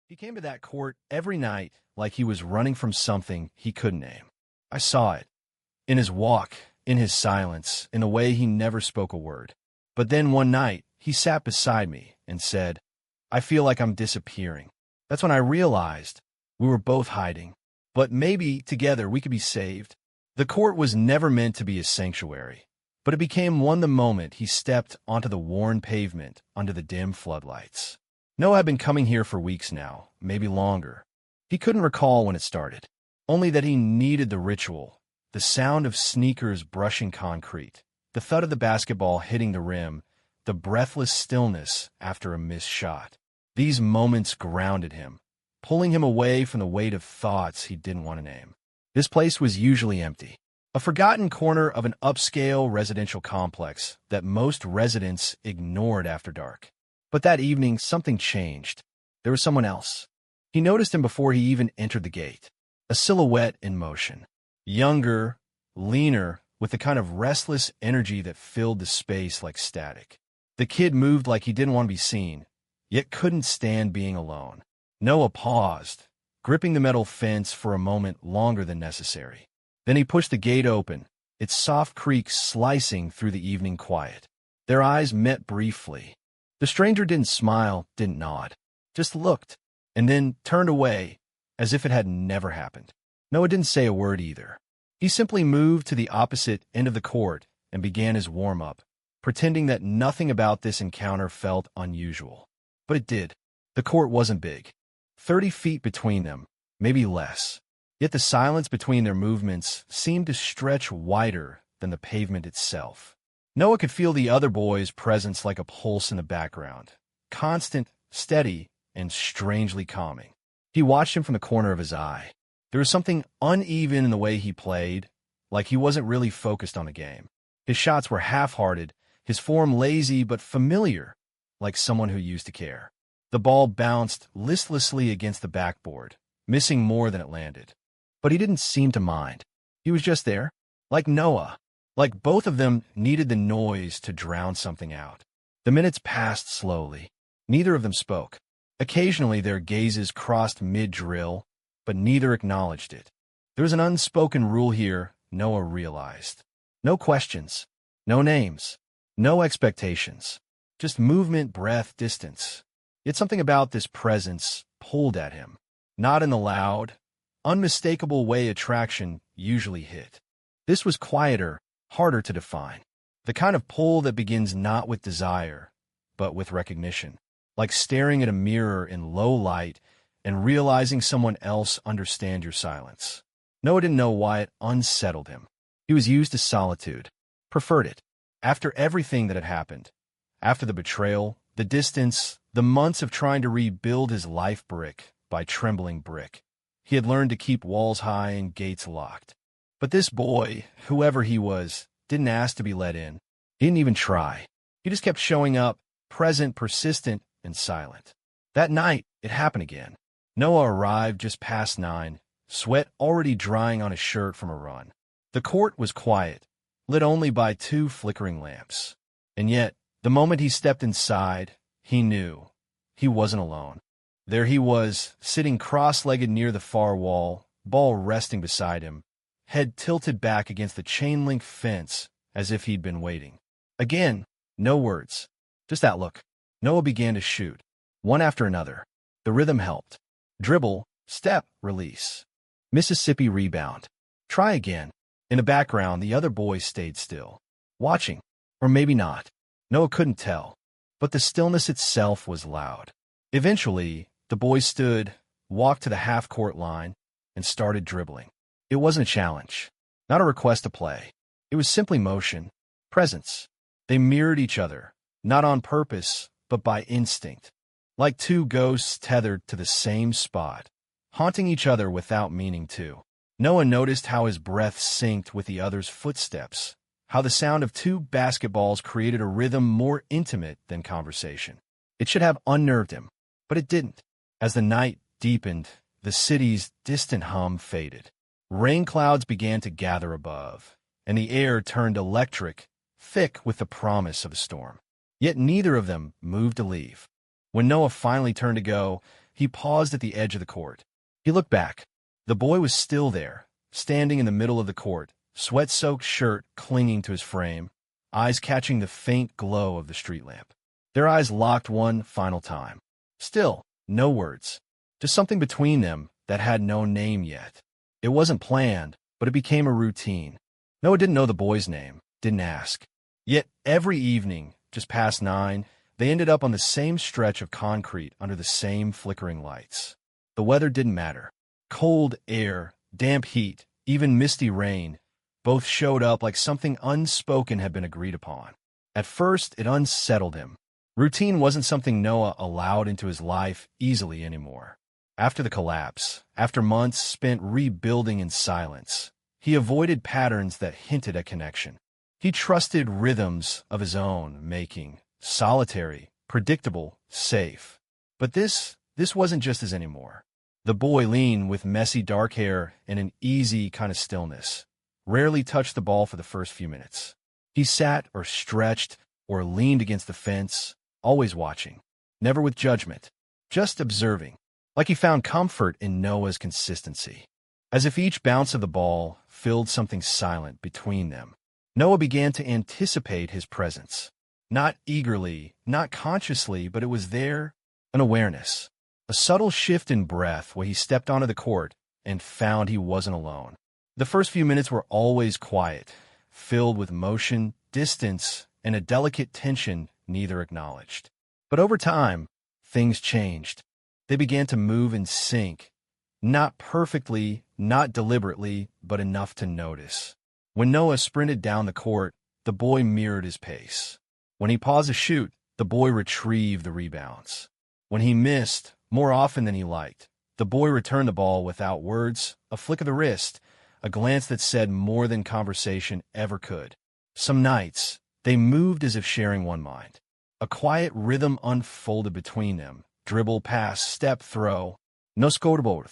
He came to that court every night like he was running from something he couldn't name. I saw it. In his walk, in his silence, in the way he never spoke a word. But then one night, he sat beside me and said, "I feel like I'm disappearing." That's when I realized we were both hiding. But maybe together we could be saved. The court was never meant to be a sanctuary, but it became one the moment he stepped onto the worn pavement under the dim floodlights. Noah had been coming here for weeks now, maybe longer. He couldn't recall when it started, only that he needed the ritual, the sound of sneakers brushing concrete, the thud of the basketball hitting the rim, the breathless stillness after a missed shot. These moments grounded him, pulling him away from the weight of thoughts he didn't want to name. This place was usually empty, a forgotten corner of an upscale residential complex that most residents ignored after dark. But that evening, something changed. There was someone else. He noticed him before he even entered the gate. A silhouette in motion. Younger, leaner, with the kind of restless energy that filled the space like static. The kid moved like he didn't want to be seen, yet couldn't stand being alone. Noah paused, gripping the metal fence for a moment longer than necessary. Then he pushed the gate open, its soft creak slicing through the evening quiet. Their eyes met briefly. The stranger didn't smile, didn't nod, just looked, and then turned away, as if it had never happened. Noah didn't say a word either. He simply moved to the opposite end of the court and began his warm-up, pretending that nothing about this encounter felt unusual. But it did. The court wasn't big. 30 feet between them, maybe less. Yet the silence between their movements seemed to stretch wider than the pavement itself. Noah could feel the other boy's presence like a pulse in the background, constant, steady, and strangely calming. He watched him from the corner of his eye. There was something uneven in the way he played, like he wasn't really focused on the game. His shots were half-hearted, his form lazy but familiar, like someone who used to care. The ball bounced listlessly against the backboard, missing more than it landed. But he didn't seem to mind. He was just there, like Noah, like both of them needed the noise to drown something out. The minutes passed slowly. Neither of them spoke. Occasionally their gazes crossed mid-drill, but neither acknowledged it. There was an unspoken rule here, Noah realized. No questions, no names, no expectations. Just movement, breath, distance. Yet something about this presence pulled at him, not in the loud, unmistakable way attraction usually hit. This was quieter, harder to define. The kind of pull that begins not with desire, but with recognition, like staring at a mirror in low light and realizing someone else understands your silence. Noah didn't know why it unsettled him. He was used to solitude, preferred it. After everything that had happened, after the betrayal, the distance, the months of trying to rebuild his life brick by trembling brick, he had learned to keep walls high and gates locked. But this boy, whoever he was, didn't ask to be let in. He didn't even try. He just kept showing up, present, persistent, and silent. That night, it happened again. Noah arrived just past 9, sweat already drying on his shirt from a run. The court was quiet, lit only by 2 flickering lamps. And yet, the moment he stepped inside, he knew he wasn't alone. There he was, sitting cross-legged near the far wall, ball resting beside him, head tilted back against the chain-link fence as if he'd been waiting. Again, no words, just that look. Noah began to shoot, one after another. The rhythm helped. Dribble, step, release. Mississippi rebound. Try again. In the background, the other boys stayed still, watching, or maybe not. Noah couldn't tell, but the stillness itself was loud. Eventually, the boys stood, walked to the half-court line, and started dribbling. It wasn't a challenge, not a request to play. It was simply motion, presence. They mirrored each other, not on purpose, but by instinct, like 2 ghosts tethered to the same spot, haunting each other without meaning to. Noah noticed how his breath synced with the other's footsteps, how the sound of 2 basketballs created a rhythm more intimate than conversation. It should have unnerved him, but it didn't. As the night deepened, the city's distant hum faded. Rain clouds began to gather above, and the air turned electric, thick with the promise of a storm. Yet neither of them moved to leave. When Noah finally turned to go, He paused at the edge of the court. He looked back. The boy was still there, standing in the middle of the court, sweat-soaked shirt clinging to his frame, eyes catching the faint glow of the street lamp. Their eyes locked one final time. Still, no words. Just something between them that had no name yet. It wasn't planned, but it became a routine. Noah didn't know the boy's name, didn't ask. Yet every evening, just past 9, they ended up on the same stretch of concrete under the same flickering lights. The weather didn't matter. Cold air, damp heat, even misty rain, both showed up like something unspoken had been agreed upon. At first, it unsettled him. Routine wasn't something Noah allowed into his life easily anymore. After the collapse, after months spent rebuilding in silence, he avoided patterns that hinted at connection. He trusted rhythms of his own making, solitary, predictable, safe. But this wasn't just his anymore. The boy, lean with messy dark hair and an easy kind of stillness, rarely touched the ball for the first few minutes. He sat or stretched or leaned against the fence, always watching, never with judgment, just observing, like he found comfort in Noah's consistency. As if each bounce of the ball filled something silent between them, Noah began to anticipate his presence. Not eagerly, not consciously, but it was there, an awareness. A subtle shift in breath where he stepped onto the court and found he wasn't alone. The first few minutes were always quiet, filled with motion, distance, and a delicate tension neither acknowledged. But over time, things changed. They began to move in sync, not perfectly, not deliberately, but enough to notice. When Noah sprinted down the court, the boy mirrored his pace. When he paused to shoot, the boy retrieved the rebounds. When he missed, more often than he liked, the boy returned the ball without words, a flick of the wrist, a glance that said more than conversation ever could. Some nights, they moved as if sharing one mind. A quiet rhythm unfolded between them, dribble, pass, step, throw. No scoreboard,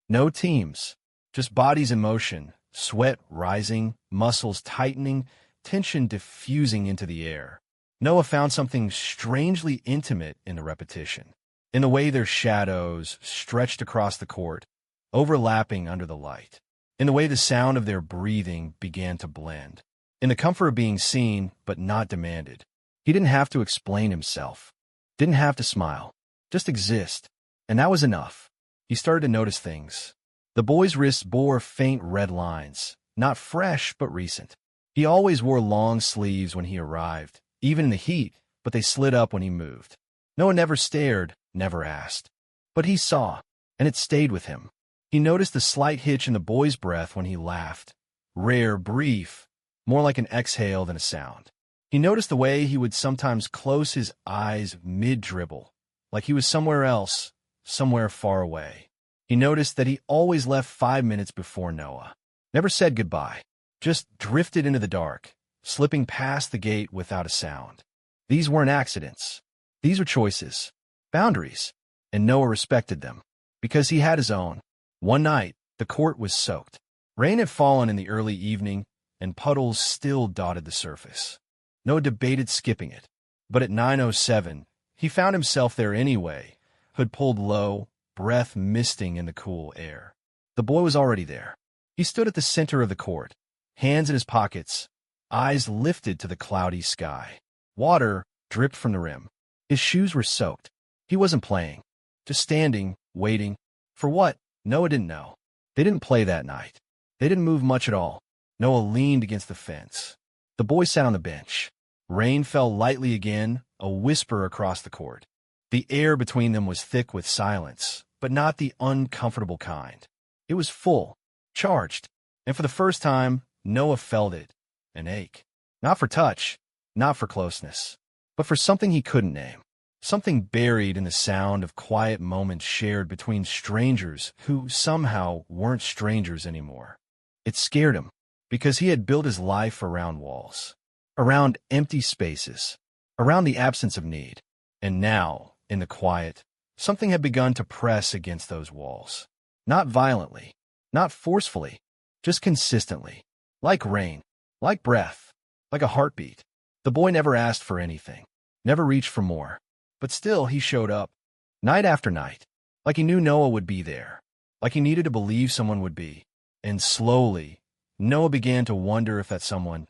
no teams, just bodies in motion, sweat rising, muscles tightening, tension diffusing into the air. Noah found something strangely intimate in the repetition, in the way their shadows stretched across the court, overlapping under the light, in the way the sound of their breathing began to blend, in the comfort of being seen but not demanded. He didn't have to explain himself, didn't have to smile, just exist, and that was enough. He started to notice things. The boy's wrists bore faint red lines, not fresh but recent. He always wore long sleeves when he arrived, even in the heat, but they slid up when he moved. Noah never stared, never asked. But he saw, and it stayed with him. He noticed the slight hitch in the boy's breath when he laughed. Rare, brief, more like an exhale than a sound. He noticed the way he would sometimes close his eyes mid-dribble, like he was somewhere else, somewhere far away. He noticed that he always left 5 minutes before Noah. Never said goodbye, just drifted into the dark, slipping past the gate without a sound. These weren't accidents. These were choices, boundaries, and Noah respected them, because he had his own. One night, the court was soaked. Rain had fallen in the early evening, and puddles still dotted the surface. Noah debated skipping it, but at 9:07, he found himself there anyway, hood pulled low, breath misting in the cool air. The boy was already there. He stood at the center of the court, hands in his pockets, eyes lifted to the cloudy sky. Water dripped from the rim. His shoes were soaked. He wasn't playing, just standing, waiting. For what? Noah didn't know. They didn't play that night. They didn't move much at all. Noah leaned against the fence. The boy sat on the bench. Rain fell lightly again, a whisper across the court. The air between them was thick with silence, but not the uncomfortable kind. It was full, charged, and for the first time, Noah felt it, an ache. Not for touch, not for closeness, but for something he couldn't name. Something buried in the sound of quiet moments shared between strangers who somehow weren't strangers anymore. It scared him, because he had built his life around walls, around empty spaces, around the absence of need. And now, in the quiet, something had begun to press against those walls. Not violently, not forcefully, just consistently. Like rain, like breath, like a heartbeat. The boy never asked for anything, never reached for more. But still he showed up, night after night, like he knew Noah would be there, like he needed to believe someone would be. And slowly, Noah began to wonder if that someone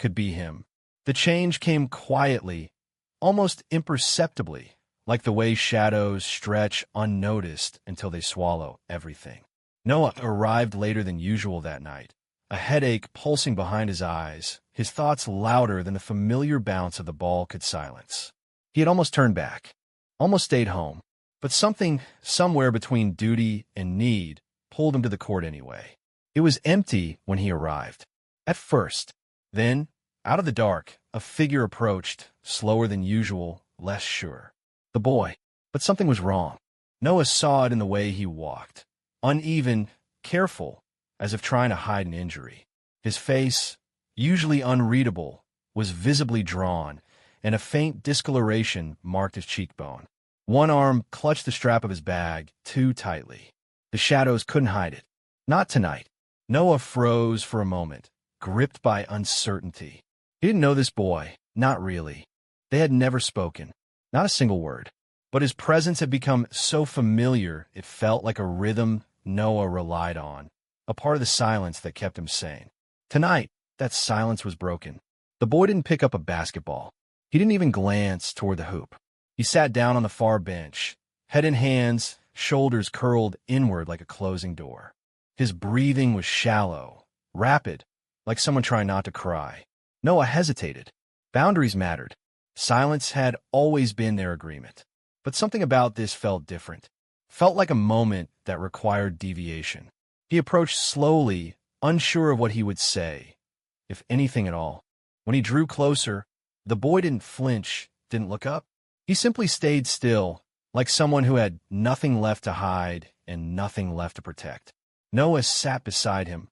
could be him. The change came quietly, almost imperceptibly, like the way shadows stretch unnoticed until they swallow everything. Noah arrived later than usual that night, a headache pulsing behind his eyes, his thoughts louder than the familiar bounce of the ball could silence. He had almost turned back, almost stayed home, but something somewhere between duty and need pulled him to the court anyway. It was empty when he arrived. At first. Then, out of the dark, a figure approached, slower than usual, less sure. The boy. But something was wrong. Noah saw it in the way he walked. Uneven, careful, as if trying to hide an injury. His face, usually unreadable, was visibly drawn, and a faint discoloration marked his cheekbone. One arm clutched the strap of his bag too tightly. The shadows couldn't hide it. Not tonight. Noah froze for a moment, gripped by uncertainty. He didn't know this boy, not really. They had never spoken, not a single word. But his presence had become so familiar it felt like a rhythm Noah relied on, a part of the silence that kept him sane. Tonight, that silence was broken. The boy didn't pick up a basketball. He didn't even glance toward the hoop. He sat down on the far bench, head in hands, shoulders curled inward like a closing door. His breathing was shallow, rapid, like someone trying not to cry. Noah hesitated. Boundaries mattered. Silence had always been their agreement. But something about this felt different. Felt like a moment that required deviation. He approached slowly, unsure of what he would say, if anything at all. When he drew closer, the boy didn't flinch, didn't look up. He simply stayed still, like someone who had nothing left to hide and nothing left to protect. Noah sat beside him,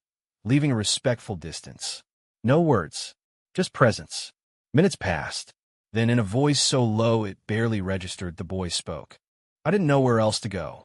leaving a respectful distance. No words, just presence. Minutes passed. Then, in a voice so low it barely registered, the boy spoke. I didn't know where else to go.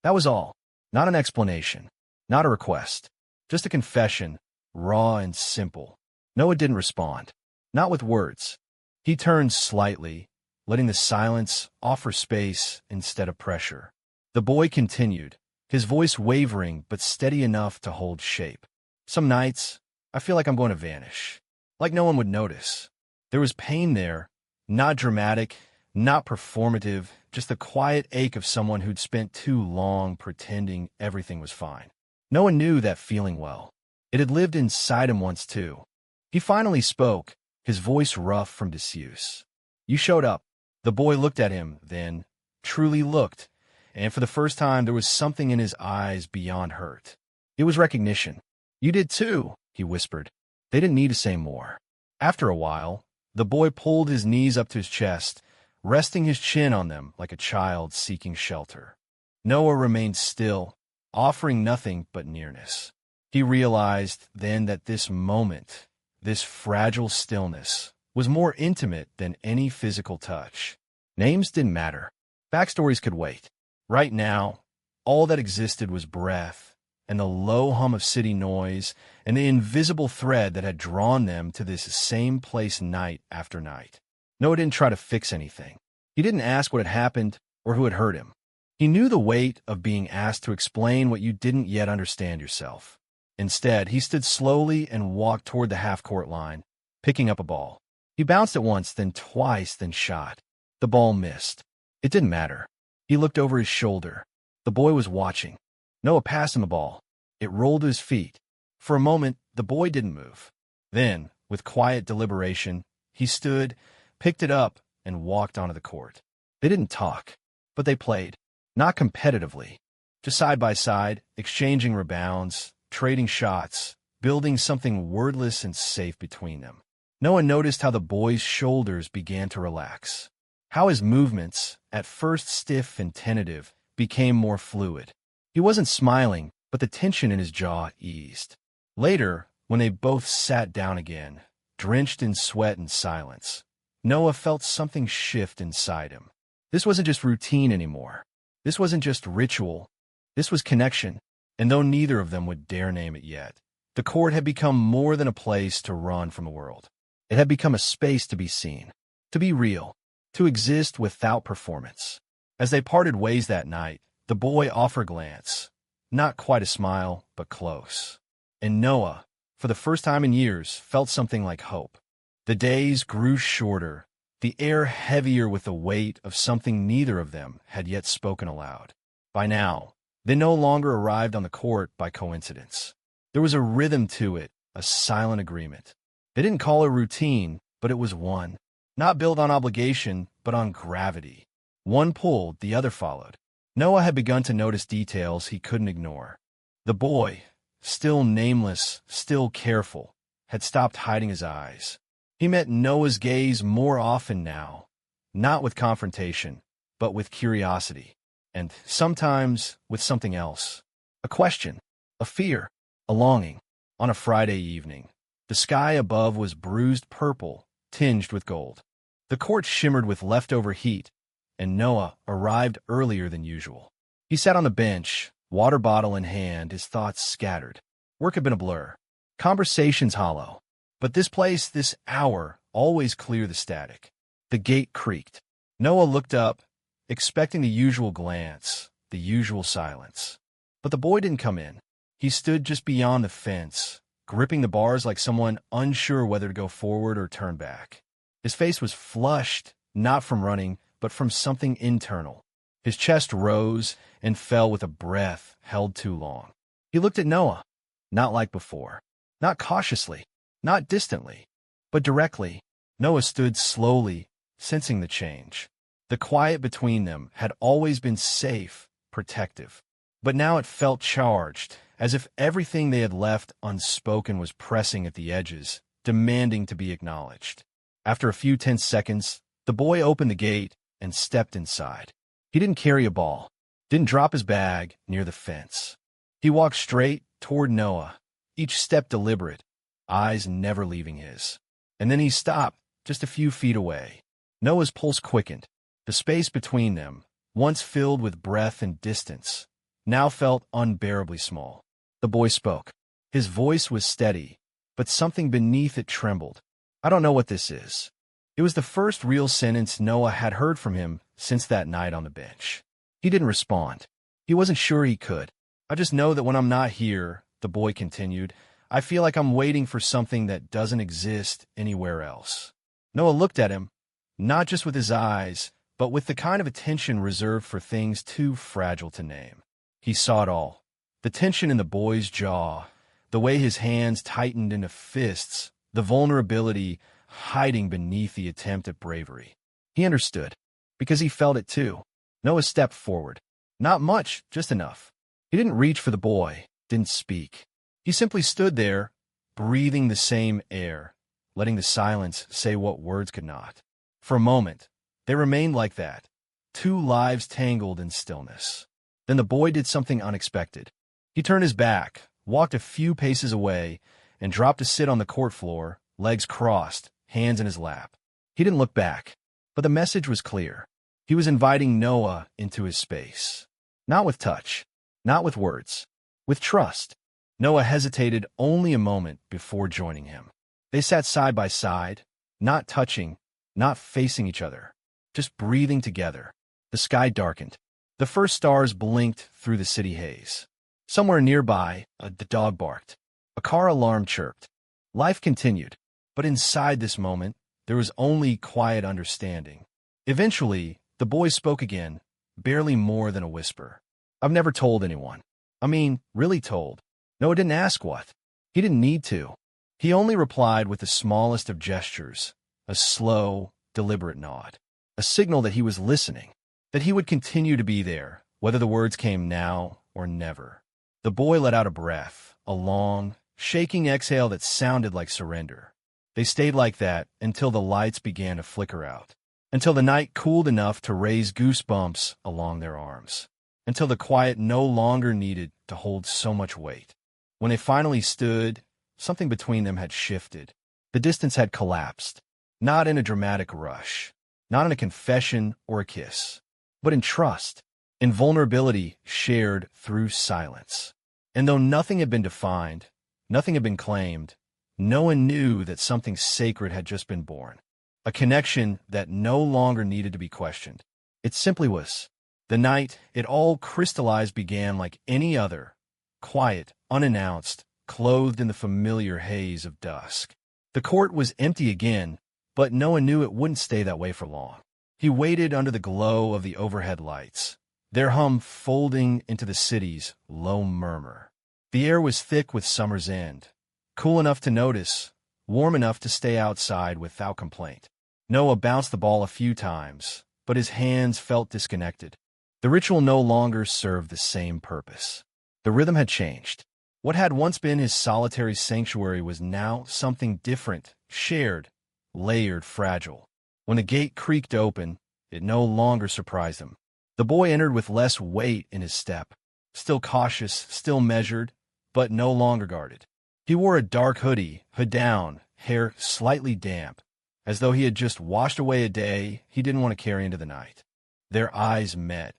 That was all. Not an explanation. Not a request. Just a confession, raw and simple. Noah didn't respond. Not with words. He turned slightly, letting the silence offer space instead of pressure. The boy continued, his voice wavering but steady enough to hold shape. Some nights, I feel like I'm going to vanish. Like no one would notice. There was pain there, not dramatic, not performative, just the quiet ache of someone who'd spent too long pretending everything was fine. No one knew that feeling well. It had lived inside him once too. He finally spoke, his voice rough from disuse. You showed up. The boy looked at him, then, truly looked, and for the first time there was something in his eyes beyond hurt. It was recognition. You did too, he whispered. They didn't need to say more. After a while, the boy pulled his knees up to his chest, resting his chin on them like a child seeking shelter. Noah remained still, offering nothing but nearness. He realized then that this moment, this fragile stillness, was more intimate than any physical touch. Names didn't matter. Backstories could wait. Right now, all that existed was breath, and the low hum of city noise, and the invisible thread that had drawn them to this same place night after night. Noah didn't try to fix anything. He didn't ask what had happened or who had hurt him. He knew the weight of being asked to explain what you didn't yet understand yourself. Instead, he stood slowly and walked toward the half-court line, picking up a ball. He bounced it once, then twice, then shot. The ball missed. It didn't matter. He looked over his shoulder. The boy was watching. Noah passed him the ball. It rolled to his feet. For a moment, the boy didn't move. Then, with quiet deliberation, he stood, picked it up, and walked onto the court. They didn't talk, but they played. Not competitively. Just side by side, exchanging rebounds, trading shots, building something wordless and safe between them. Noah noticed how the boy's shoulders began to relax. How his movements, at first stiff and tentative, became more fluid. He wasn't smiling, but the tension in his jaw eased. Later, when they both sat down again, drenched in sweat and silence, Noah felt something shift inside him. This wasn't just routine anymore. This wasn't just ritual. This was connection, and though neither of them would dare name it yet, the court had become more than a place to run from the world. It had become a space to be seen, to be real, to exist without performance. As they parted ways that night, The boy offered a glance. Not quite a smile, but close. And Noah, for the first time in years, felt something like hope. The days grew shorter, the air heavier with the weight of something neither of them had yet spoken aloud. By now, they no longer arrived on the court by coincidence. There was a rhythm to it, a silent agreement. They didn't call it routine, but it was one. Not built on obligation, but on gravity. One pulled, the other followed. Noah had begun to notice details he couldn't ignore. The boy, still nameless, still careful, had stopped hiding his eyes. He met Noah's gaze more often now, not with confrontation, but with curiosity, and sometimes with something else. A question, a fear, a longing. On a Friday evening, the sky above was bruised purple, tinged with gold. The court shimmered with leftover heat, and Noah arrived earlier than usual. He sat on the bench, water bottle in hand, his thoughts scattered. Work had been a blur, conversations hollow. But this place, this hour, always clear the static. The gate creaked. Noah looked up, expecting the usual glance, the usual silence. But the boy didn't come in. He stood just beyond the fence, gripping the bars like someone unsure whether to go forward or turn back. His face was flushed, not from running, but from something internal. His chest rose and fell with a breath held too long. He looked at Noah, not like before, not cautiously, not distantly, but directly. Noah stood slowly, sensing the change. The quiet between them had always been safe, protective. But now it felt charged, as if everything they had left unspoken was pressing at the edges, demanding to be acknowledged. After a few tense seconds, the boy opened the gate and stepped inside. He didn't carry a ball, didn't drop his bag near the fence. He walked straight toward Noah, each step deliberate, eyes never leaving his. And then he stopped, just a few feet away. Noah's pulse quickened. The space between them, once filled with breath and distance, now felt unbearably small. The boy spoke. His voice was steady, but something beneath it trembled. "I don't know what this is." It was the first real sentence Noah had heard from him since that night on the bench. He didn't respond. He wasn't sure he could. "I just know that when I'm not here," the boy continued, "I feel like I'm waiting for something that doesn't exist anywhere else." Noah looked at him, not just with his eyes, but with the kind of attention reserved for things too fragile to name. He saw it all. The tension in the boy's jaw, the way his hands tightened into fists, the vulnerability hiding beneath the attempt at bravery. He understood, because he felt it too. Noah stepped forward. Not much, just enough. He didn't reach for the boy, didn't speak. He simply stood there, breathing the same air, letting the silence say what words could not. For a moment, they remained like that, two lives tangled in stillness. Then the boy did something unexpected. He turned his back, walked a few paces away, and dropped to sit on the court floor, legs crossed, hands in his lap. He didn't look back, but the message was clear. He was inviting Noah into his space. Not with touch, not with words, with trust. Noah hesitated only a moment before joining him. They sat side by side, not touching, not facing each other, just breathing together. The sky darkened. The first stars blinked through the city haze. Somewhere nearby, the dog barked. A car alarm chirped. Life continued, but inside this moment, there was only quiet understanding. Eventually, the boy spoke again, barely more than a whisper. "I've never told anyone. I mean, really told." Noah didn't ask what. He didn't need to. He only replied with the smallest of gestures, a slow, deliberate nod, a signal that he was listening, that he would continue to be there, whether the words came now or never. The boy let out a breath, a long, shaking exhale that sounded like surrender. They stayed like that until the lights began to flicker out, until the night cooled enough to raise goosebumps along their arms, until the quiet no longer needed to hold so much weight. When they finally stood, something between them had shifted. The distance had collapsed, not in a dramatic rush, not in a confession or a kiss, but in trust, in vulnerability shared through silence. And though nothing had been defined, nothing had been claimed, no one knew that something sacred had just been born, a connection that no longer needed to be questioned. It simply was. The night it all crystallized began like any other, quiet, unannounced, clothed in the familiar haze of dusk. The court was empty again, but Noah knew it wouldn't stay that way for long. He waited under the glow of the overhead lights, their hum folding into the city's low murmur. The air was thick with summer's end, cool enough to notice, warm enough to stay outside without complaint. Noah bounced the ball a few times, but his hands felt disconnected. The ritual no longer served the same purpose. The rhythm had changed. What had once been his solitary sanctuary was now something different, shared, layered, fragile. When the gate creaked open, it no longer surprised him. The boy entered with less weight in his step, still cautious, still measured, but no longer guarded. He wore a dark hoodie, hood down, hair slightly damp, as though he had just washed away a day he didn't want to carry into the night. Their eyes met,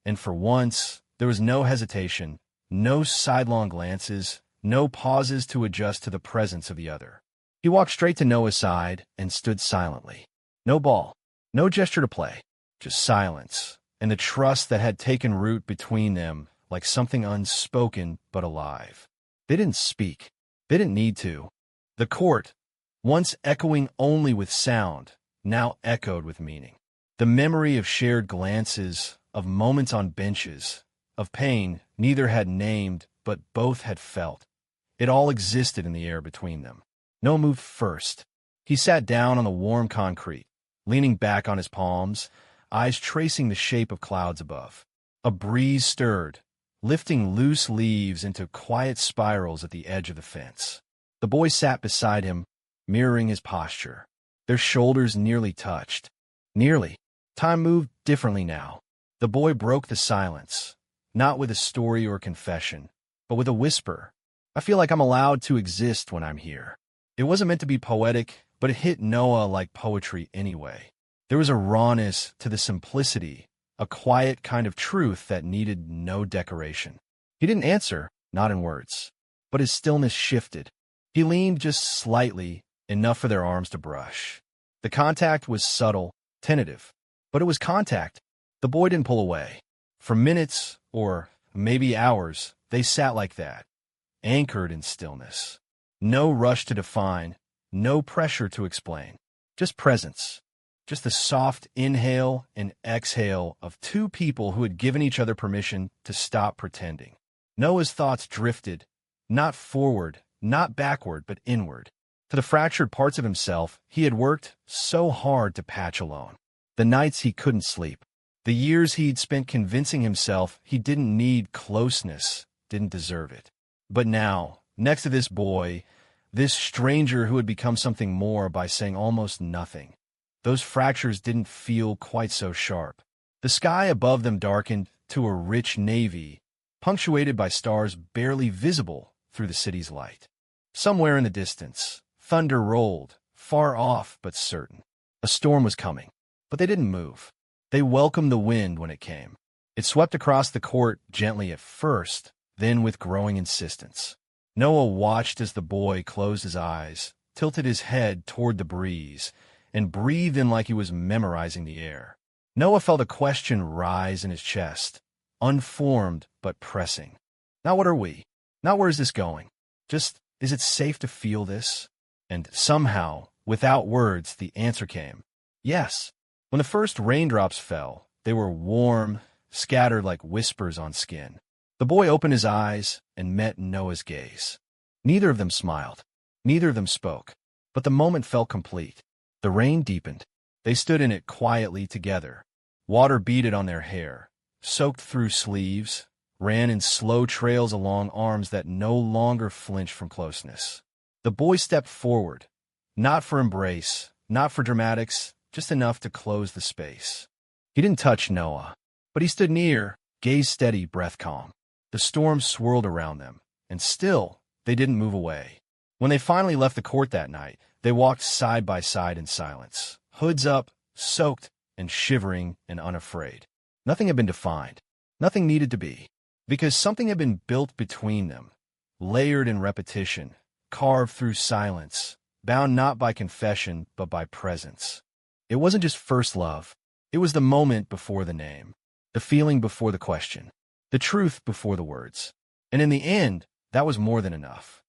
and for once, there was no hesitation, no sidelong glances, no pauses to adjust to the presence of the other. He walked straight to Noah's side and stood silently. No ball, no gesture to play, just silence, and the trust that had taken root between them like something unspoken but alive. They didn't speak. They didn't need to. The court, once echoing only with sound, now echoed with meaning. The memory of shared glances, of moments on benches, of pain neither had named but both had felt. It all existed in the air between them. Noah moved first. He sat down on the warm concrete, leaning back on his palms, eyes tracing the shape of clouds above. A breeze stirred, lifting loose leaves into quiet spirals at the edge of the fence. The boy sat beside him, mirroring his posture. Their shoulders nearly touched. Nearly. Time moved differently now. The boy broke the silence, not with a story or confession, but with a whisper. I feel like I'm allowed to exist when I'm here. It wasn't meant to be poetic, but it hit Noah like poetry anyway. There was a rawness to the simplicity, a quiet kind of truth that needed no decoration. He didn't answer, not in words, but his stillness shifted. He leaned just slightly, enough for their arms to brush. The contact was subtle, tentative, but it was contact. The boy didn't pull away. For minutes, or maybe hours, they sat like that, anchored in stillness. No rush to define, no pressure to explain. Just presence. Just the soft inhale and exhale of two people who had given each other permission to stop pretending. Noah's thoughts drifted, not forward, not backward, but inward, to the fractured parts of himself he had worked so hard to patch alone. The nights he couldn't sleep. The years he'd spent convincing himself he didn't need closeness, didn't deserve it. But now, next to this boy, this stranger who had become something more by saying almost nothing, those fractures didn't feel quite so sharp. The sky above them darkened to a rich navy, punctuated by stars barely visible through the city's light. Somewhere in the distance, thunder rolled, far off but certain. A storm was coming, but they didn't move. They welcomed the wind when it came. It swept across the court gently at first, then with growing insistence. Noah watched as the boy closed his eyes, tilted his head toward the breeze, and breathed in like he was memorizing the air. Noah felt a question rise in his chest, unformed but pressing. Not what are we? Not where is this going? Just, is it safe to feel this? And somehow, without words, the answer came. Yes. When the first raindrops fell, they were warm, scattered like whispers on skin. The boy opened his eyes and met Noah's gaze. Neither of them smiled. Neither of them spoke. But the moment felt complete. The rain deepened. They stood in it quietly together. Water beaded on their hair, soaked through sleeves, ran in slow trails along arms that no longer flinched from closeness. The boy stepped forward, not for embrace, not for dramatics, just enough to close the space. He didn't touch Noah, but he stood near, gaze steady, breath calm. The storm swirled around them, and still, they didn't move away. When they finally left the court that night, they walked side by side in silence, hoods up, soaked and shivering and unafraid. Nothing had been defined. Nothing needed to be, because something had been built between them, layered in repetition, carved through silence, bound not by confession but by presence. It wasn't just first love. It was the moment before the name. The feeling before the question. The truth before the words. And in the end, that was more than enough.